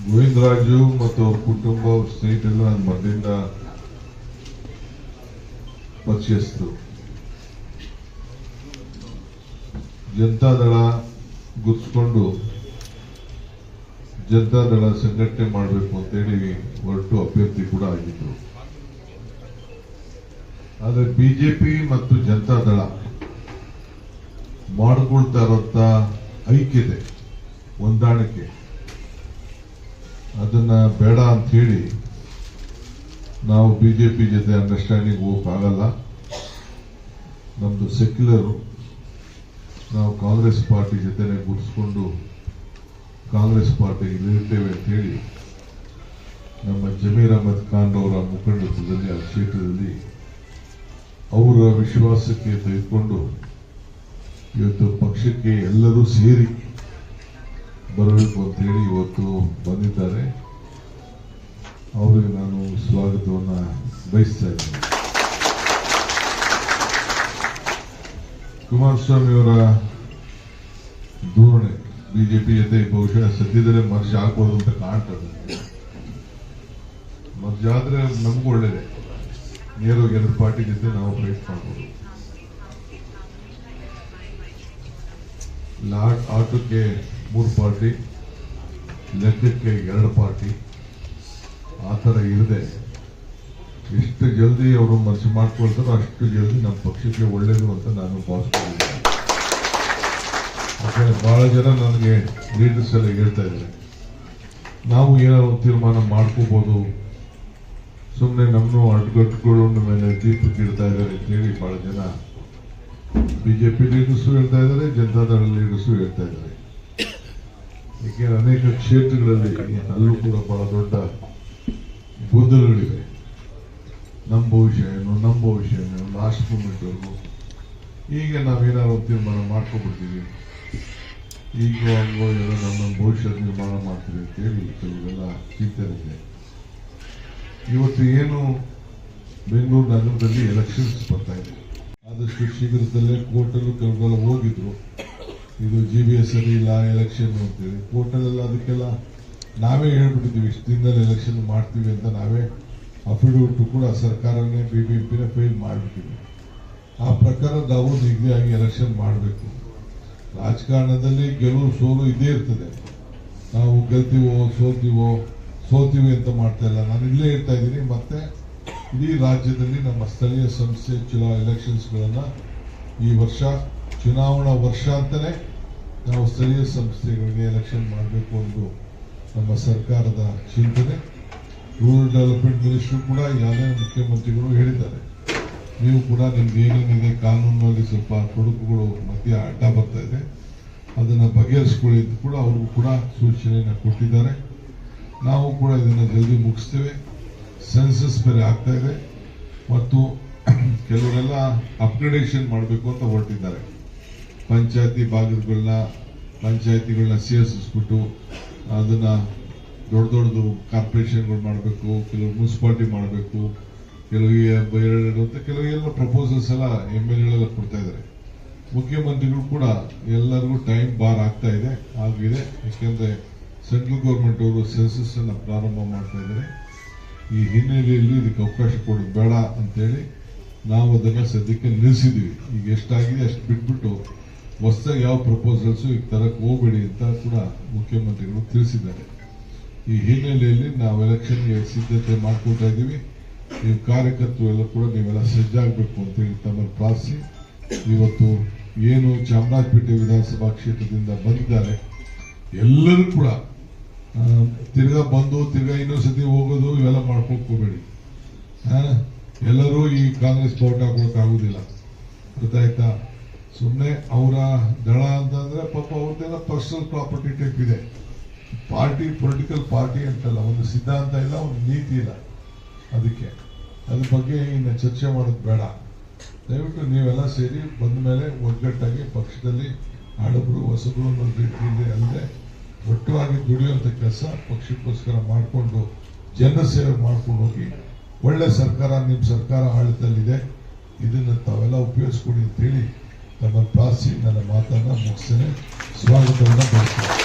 ಗೋವಿಂದರಾಜು ಮತ್ತು ಅವ್ರ ಕುಟುಂಬ ಸ್ನೇಹಿತರೆಲ್ಲ ನನ್ನ ಮೊದಲಿಂದ ಪರಿಚಯಿಸಿದ್ರು. ಜನತಾದಳ ಗುರ್ಸ್ಕೊಂಡು ಜನತಾದಳ ಸಂಘಟನೆ ಮಾಡಬೇಕು ಅಂತೇಳಿ ಹೊರಟು ಅಭ್ಯರ್ಥಿ ಕೂಡ ಆಗಿದ್ರು. ಆದರೆ ಬಿಜೆಪಿ ಮತ್ತು ಜನತಾದಳ ಮಾಡಿಕೊಳ್ತಾ ಇರುವಂತ ಐಕ್ಯತೆ, ಹೊಂದಾಣಿಕೆ, ಅದನ್ನ ಬೇಡ ಅಂತ ಹೇಳಿ ನಾವು ಬಿಜೆಪಿ ಜೊತೆ ಅಂಡರ್ಸ್ಟ್ಯಾಂಡಿಂಗ್ ಹೋಗಕ್ಕಾಗಲ್ಲ. ನಮ್ದು ಸೆಕ್ಯುಲರ್, ನಾವು ಕಾಂಗ್ರೆಸ್ ಪಾರ್ಟಿ ಜೊತೆನೆ ಗುರ್ಸ್ಕೊಂಡು ಕಾಂಗ್ರೆಸ್ ಪಾರ್ಟಿಗೆ ಇರ್ತೇವೆ ಅಂತ ಹೇಳಿ ನಮ್ಮ ಜಮೀರ್ ಅಹಮದ್ ಖಾನ್ ಅವರ ಮುಖಂಡತ್ವದಲ್ಲಿ ಆ ಕ್ಷೇತ್ರದಲ್ಲಿ ಅವರ ವಿಶ್ವಾಸಕ್ಕೆ ತೆಗೆದುಕೊಂಡು ಇವತ್ತು ಪಕ್ಷಕ್ಕೆ ಎಲ್ಲರೂ ಸೇರಿ ಬರಬೇಕು ಅಂತ ಹೇಳಿ ಇವತ್ತು ಬಂದಿದ್ದಾರೆ. ಅವರಿಗೆ ನಾನು ಸ್ವಾಗತವನ್ನು ಬಯಸ್ತಾ ಇದ್ದೇನೆ. ಕುಮಾರಸ್ವಾಮಿ ಅವರ ಧೋರಣೆ ಬಿಜೆಪಿ ಜೊತೆ ಬಹುಶಃ ಸದ್ಯದಲ್ಲೇ ಮರ್ಜ್ ಆಗ್ಬೋದು ಅಂತ ಕಾಣ್ತದೆ. ಮರ್ಜ್ ಆದ್ರೆ ನಮಗೂ ಒಳ್ಳೇದೇ, ನೇರವಾಗಿ ಎರಡು ಪಾರ್ಟಿ ಜೊತೆ ನಾವು ಫೈಟ್ ಮಾಡ್ಬೋದು. ಆಟಕ್ಕೆ 3 ಪಾರ್ಟಿ, ಲೆಕ್ಕಕ್ಕೆ 2 ಪಾರ್ಟಿ, ಆ ಥರ ಇರದೆ ಎಷ್ಟು ಜಲ್ದಿ ಅವರು ಮನಸ್ಸು ಮಾಡ್ಕೊಳ್ತಾರೋ ಅಷ್ಟು ಜಲ್ದಿ ನಮ್ಮ ಪಕ್ಷಕ್ಕೆ ಒಳ್ಳೇದು ಅಂತ ನಾನು ಭಾವಿಸ್ಕೊಂಡಿದ್ದೇನೆ. ಯಾಕಂದ್ರೆ ಬಹಳ ಜನ ನನಗೆ ಲೀಡರ್ಸ್ ಎಲ್ಲ ಹೇಳ್ತಾ ಇದ್ದಾರೆ, ನಾವು ಏನಾದ್ರು ಒಂದು ತೀರ್ಮಾನ ಮಾಡ್ಕೋಬಹುದು, ಸುಮ್ಮನೆ ನಮ್ಮನ್ನು ಅಡ್ಗಟ್ಟುಗಳ ಮೇಲೆ ದೀಪಕ್ಕೆ ಇಡ್ತಾ ಇದ್ದಾರೆ ಅಂತ ಹೇಳಿ ಬಹಳ ಜನ ಬಿಜೆಪಿ ಲೀಡರ್ಸು ಹೇಳ್ತಾ ಇದ್ದಾರೆ, ಜನತಾದಳ ಲೀಡರ್ಸು ಹೇಳ್ತಾ ಇದ್ದಾರೆ. ಏಕೆಂದ್ರೆ ಅನೇಕ ಕ್ಷೇತ್ರಗಳಲ್ಲಿ ಅಲ್ಲೂ ಕೂಡ ಬಹಳ ದೊಡ್ಡ ಗೊಂದಲಗಳಿವೆ. ನಮ್ಮ ಭವಿಷ್ಯ ಏನು ಲಾಸ್ಟ್ ಮೂಮೆಂಟ್ವರೆಗೂ ಈಗ ನಾವೇನಾದ್ರು ತೀರ್ಮಾನ ಮಾಡ್ಕೊಬಿಡ್ತೀವಿ, ಈಗ ಹಂಗೋ ಏನೋ ನಮ್ಮ ಭವಿಷ್ಯ ನಿರ್ಮಾಣ ಮಾಡ್ತೀವಿ ಅಂತೇಳಿ ಕೆಲವೆಲ್ಲ ಚಿಂತೆ ಇದೆ. ಇವತ್ತು ಏನು ಬೆಂಗಳೂರು ನಗರದಲ್ಲಿ ಎಲೆಕ್ಷನ್ಸ್ ಬರ್ತಾ ಇದೆ, ಆದಷ್ಟು ಶೀಘ್ರದಲ್ಲೇ ಕೋರ್ಟಲ್ಲೂ ಕೆಲವೆಲ್ಲ ಹೋಗಿದ್ರು. ಇದು GBS ಸರಿ ಇಲ್ಲ ಎಲೆಕ್ಷನ್ ಅಂತೇಳಿ ಕೋರ್ಟಲ್ಲೆಲ್ಲ ಅದಕ್ಕೆಲ್ಲ ನಾವೇ ಹೇಳ್ಬಿಟ್ಟಿದ್ದೀವಿ, ಇಷ್ಟು ದಿನದಲ್ಲಿ ಎಲೆಕ್ಷನ್ ಮಾಡ್ತೀವಿ ಅಂತ ನಾವೇ ಅಫಿಡವಿಟ್ ಕೂಡ ಸರ್ಕಾರನೇ BBMPನೇ ಫೈಲ್ ಮಾಡಿಬಿಟ್ಟಿದ್ವಿ. ಆ ಪ್ರಕಾರ ನಾವು ನಿಗದಿಯಾಗಿ ಎಲೆಕ್ಷನ್ ಮಾಡಬೇಕು. ರಾಜಕಾರಣದಲ್ಲಿ ಗೆಲುವು ಸೋಲು ಇದೇ ಇರ್ತದೆ. ನಾವು ಗೆಲ್ತೀವೋ ಸೋಲ್ತೀವಿ ಅಂತ ಮಾಡ್ತಾ ಇಲ್ಲ. ನಾನು ಇಲ್ಲೇ ಹೇಳ್ತಾ ಇದ್ದೀನಿ, ಮತ್ತೆ ಇಡೀ ರಾಜ್ಯದಲ್ಲಿ ನಮ್ಮ ಸ್ಥಳೀಯ ಸಂಸ್ಥೆ ಎಲೆಕ್ಷನ್ಸ್ಗಳನ್ನ ಈ ವರ್ಷ ಚುನಾವಣಾ ವರ್ಷ ಅಂತಾನೆ ನಾವು ಸ್ಥಳೀಯ ಸಂಸ್ಥೆಗಳಿಗೆ ಎಲೆಕ್ಷನ್ ಮಾಡಬೇಕು ಎಂದು ನಮ್ಮ ಸರ್ಕಾರದ ಚಿಂತನೆ. ರೂರಲ್ ಡೆವಲಪ್ಮೆಂಟ್ ಮಿನಿಸ್ಟರ್ ಕೂಡ ಯಾವುದೇ ಮುಖ್ಯಮಂತ್ರಿಗಳು ಹೇಳಿದ್ದಾರೆ, ನೀವು ಕೂಡ ನಿಮ್ಗೆ ಏನೇನಿದೆ ಕಾನೂನಿನಲ್ಲಿ ಸ್ವಲ್ಪ ತೊಡಕುಗಳು ಮಧ್ಯ ಅಡ್ಡ ಬರ್ತಾ ಇದೆ, ಅದನ್ನು ಬಗೆಹರಿಸ್ಕೊಳ್ಳಿ ಅಂತ ಕೂಡ ಅವ್ರಿಗೂ ಕೂಡ ಸೂಚನೆಯನ್ನು ಕೊಟ್ಟಿದ್ದಾರೆ. ನಾವು ಕೂಡ ಇದನ್ನು ಜಲ್ದಿ ಮುಗಿಸ್ತೇವೆ. ಸೆನ್ಸಸ್ ಬೇರೆ ಆಗ್ತಾ ಇದೆ ಮತ್ತು ಕೆಲವರೆಲ್ಲ ಅಪ್ಗ್ರೇಡೇಷನ್ ಮಾಡಬೇಕು ಅಂತ ಹೊರಟಿದ್ದಾರೆ. ಪಂಚಾಯತಿಗಳನ್ನ ಸೇರಿಸ್ಬಿಟ್ಟು ಅದನ್ನ ದೊಡ್ಡದು ಕಾರ್ಪೊರೇಷನ್ಗಳು ಮಾಡಬೇಕು, ಕೆಲವು ಮುನ್ಸಿಪಾಲಿಟಿ ಮಾಡಬೇಕು, ಕೆಲವು ಎಲ್ಲ ಪ್ರಪೋಸಲ್ಸ್ ಎಲ್ಲ MLA ಕೊಡ್ತಾ ಇದ್ದಾರೆ. ಮುಖ್ಯಮಂತ್ರಿಗಳು ಕೂಡ ಎಲ್ಲರಿಗೂ ಟೈಮ್ ಬಾರ್ ಆಗ್ತಾ ಇದೆ ಆಗಿದೆ. ಯಾಕೆಂದ್ರೆ ಸೆಂಟ್ರಲ್ ಗೌರ್ಮೆಂಟ್ ಅವರು ಸೆನ್ಸಸ್ ಅನ್ನ ಪ್ರಾರಂಭ ಮಾಡ್ತಾ ಇದ್ದಾರೆ. ಈ ಹಿನ್ನೆಲೆಯಲ್ಲಿ ಇದಕ್ಕೆ ಅವಕಾಶ ಕೊಡೋದು ಬೇಡ ಅಂತೇಳಿ ನಾವು ಅದನ್ನ ಸದ್ಯಕ್ಕೆ ನಿಲ್ಲಿಸಿದ್ವಿ. ಈಗ ಎಷ್ಟಾಗಿದೆ ಅಷ್ಟು ಬಿಟ್ಬಿಟ್ಟು ಹೊಸದಾಗಿ ಯಾವ ಪ್ರಪೋಸಲ್ಸ್ ಈಗ ತರಕ್ಕೆ ಹೋಗಬೇಡಿ ಅಂತ ಕೂಡ ಮುಖ್ಯಮಂತ್ರಿಗಳು ತಿಳಿಸಿದ್ದಾರೆ. ಈ ಹಿನ್ನೆಲೆಯಲ್ಲಿ ನಾವು ಎಲೆಕ್ಷನ್ಗೆ ಸಿದ್ಧತೆ ಮಾಡ್ಕೊಳ್ತಾ ಇದ್ದೀವಿ. ನೀವು ಕಾರ್ಯಕರ್ತರು ಎಲ್ಲ ಕೂಡ ನೀವೆಲ್ಲ ಸಜ್ಜಾಗಬೇಕು ಅಂತೇಳಿ ತಮ್ಮನ್ನು ಪ್ರಾರ್ಥಿಸಿ, ಇವತ್ತು ಏನು ಚಾಮರಾಜಪೇಟೆ ವಿಧಾನಸಭಾ ಕ್ಷೇತ್ರದಿಂದ ಬಂದಿದ್ದಾರೆ ಎಲ್ಲರೂ ಕೂಡ ತಿರ್ಗಾ ಇನ್ನೊಂದ್ಸತಿ ಹೋಗೋದು ಇವೆಲ್ಲ ಮಾಡ್ಕೋಬೇಡಿ. ಎಲ್ಲರೂ ಈ ಕಾಂಗ್ರೆಸ್ ಬಾವುಟ ಹಾಕೋಕ್ಕಾಗುದಿಲ್ಲ, ಗೊತ್ತಾಯ್ತಾ? ಸುಮ್ಮನೆ ಅವರ ದಳ ಅಂತಂದ್ರೆ ಪಾಪ ಅವ್ರದ್ದೆಲ್ಲ ಪರ್ಸನಲ್ ಪ್ರಾಪರ್ಟಿ ಟೈಪ್ ಇದೆ. ಪಾರ್ಟಿ ಪೊಲಿಟಿಕಲ್ ಪಾರ್ಟಿ ಅಂತಲ್ಲ, ಒಂದು ಸಿದ್ಧಾಂತ ಇಲ್ಲ, ಒಂದು ನೀತಿ ಇಲ್ಲ. ಅದಕ್ಕೆ ಅದ್ರ ಬಗ್ಗೆ ಇನ್ನು ಚರ್ಚೆ ಮಾಡೋದು ಬೇಡ. ದಯವಿಟ್ಟು ನೀವೆಲ್ಲ ಸೇರಿ ಬಂದ ಮೇಲೆ ಒಗ್ಗಟ್ಟಾಗಿ ಪಕ್ಷದಲ್ಲಿ ಹಳಬರು ಹೊಸಬರು ಅನ್ನೋ ರೀತಿಯಲ್ಲಿ ಅಲ್ಲದೆ ಒಟ್ಟುವಾಗಿ ದುಡಿಯುವಂಥ ಕೆಲಸ ಪಕ್ಷಕ್ಕೋಸ್ಕರ ಮಾಡಿಕೊಂಡು ಜನರ ಸೇವೆ ಮಾಡ್ಕೊಂಡು ಹೋಗಿ ಒಳ್ಳೆ ಸರ್ಕಾರ, ನಿಮ್ಮ ಸರ್ಕಾರ ಆಡಳಿತದಲ್ಲಿದೆ, ಇದನ್ನು ತಾವೆಲ್ಲ ಉಪಯೋಗಿಸ್ಕೊಡಿ ಅಂತ ಹೇಳಿ ತಮ್ಮ ಪ್ರಾರ್ಥಿಸಿ ನನ್ನ ಮಾತನ್ನ ಮುಗಿಸ್ತೇನೆ. ಸ್ವಾಗತವನ್ನು ಬಯಸ್ತೇನೆ.